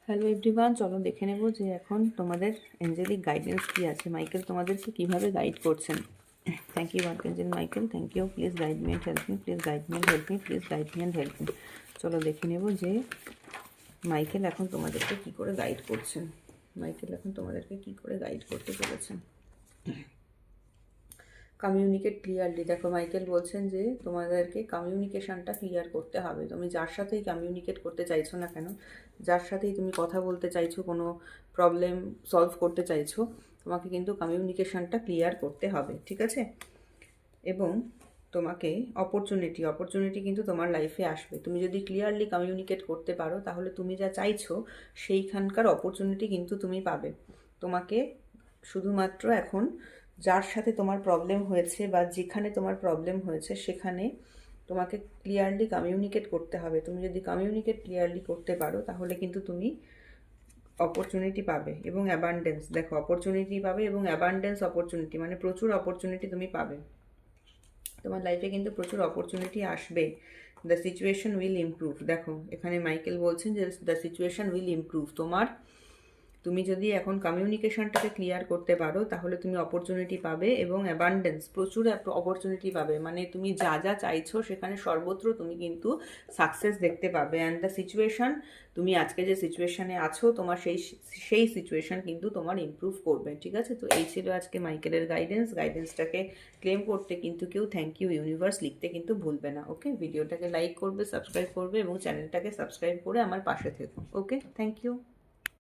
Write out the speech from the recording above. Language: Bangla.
হ্যালো এভরিওয়ান, চলো দেখে নেব যে এখন তোমাদের এঞ্জেলিক গাইডেন্স কী আছে। মাইকেল তোমাদেরকে কীভাবে গাইড করছেন। Thank you archangel Michael, thank you. Please guide me and help me, please guide me and help me, please guide me and help me. চলো দেখে নেব যে মাইকেল এখন তোমাদেরকে কী করে গাইড করছেন। মাইকেল এখন তোমাদেরকে কী করে গাইড করতে চলেছেন। Communicate clearly. দেখো মাইকেল বলছেন যে তোমাদেরকে কমিউনিকেশানটা ক্লিয়ার করতে হবে। তুমি যার সাথেই কমিউনিকেট করতে চাইছো না কেন, যার সাথেই তুমি কথা বলতে চাইছো, কোনো প্রবলেম সলভ করতে চাইছো, তোমাকে কিন্তু কমিউনিকেশানটা ক্লিয়ার করতে হবে, ঠিক আছে? এবং তোমাকে অপরচুনিটি কিন্তু তোমার লাইফে আসবে। তুমি যদি ক্লিয়ারলি কমিউনিকেট করতে পারো তাহলে তুমি যা চাইছো সেইখানকার অপরচুনিটি কিন্তু তুমি পাবে। তোমাকে শুধুমাত্র এখন যার সাথে তোমার প্রবলেম হয়েছে বা যেখানে তোমার প্রবলেম হয়েছে সেখানে তোমাকে ক্লিয়ারলি কমিউনিকেট করতে হবে। তুমি যদি কমিউনিকেট ক্লিয়ারলি করতে পারো তাহলে কিন্তু তুমি অপরচুনিটি পাবে এবং অ্যাবান্ডেন্স। দেখো অপরচুনিটি পাবে এবং অ্যাবান্ডেন্স অপরচুনিটি মানে প্রচুর অপরচুনিটি তুমি পাবে। তোমার লাইফে কিন্তু প্রচুর অপরচুনিটি আসবে। The situation will improve. দেখো এখানে মাইকেল বলছেন যে দ্য সিচুয়েশন উইল ইমপ্রুভ। তুমি যদি এখন কমিউনিকেশনটাকে ক্লিয়ার করতে পারো তাহলে তুমি অপরচুনিটি পাবে এবং অ্যাবান্ডেন্স প্রচুর অপরচুনিটি পাবে। মানে তুমি যা যা চাইছো সেখানে সর্বত্র তুমি কিন্তু সাকসেস দেখতে পাবে। অ্যান্ড দ্য সিচুয়েশান, তুমি আজকে যে সিচুয়েশানে আছো তোমার সেই সিচুয়েশান কিন্তু তোমার ইমপ্রুভ করবে, ঠিক আছে? তো এই ছিল আজকে মাইকেলের গাইডেন্সটাকে ক্লেম করতে কিন্তু কেউ থ্যাংক ইউ ইউনিভার্স লিখতে কিন্তু ভুলবে না। ওকে, ভিডিওটাকে লাইক করবে, সাবস্ক্রাইব করবে এবং চ্যানেলটাকে সাবস্ক্রাইব করে আমার পাশে থেকো। ওকে, থ্যাংক ইউ।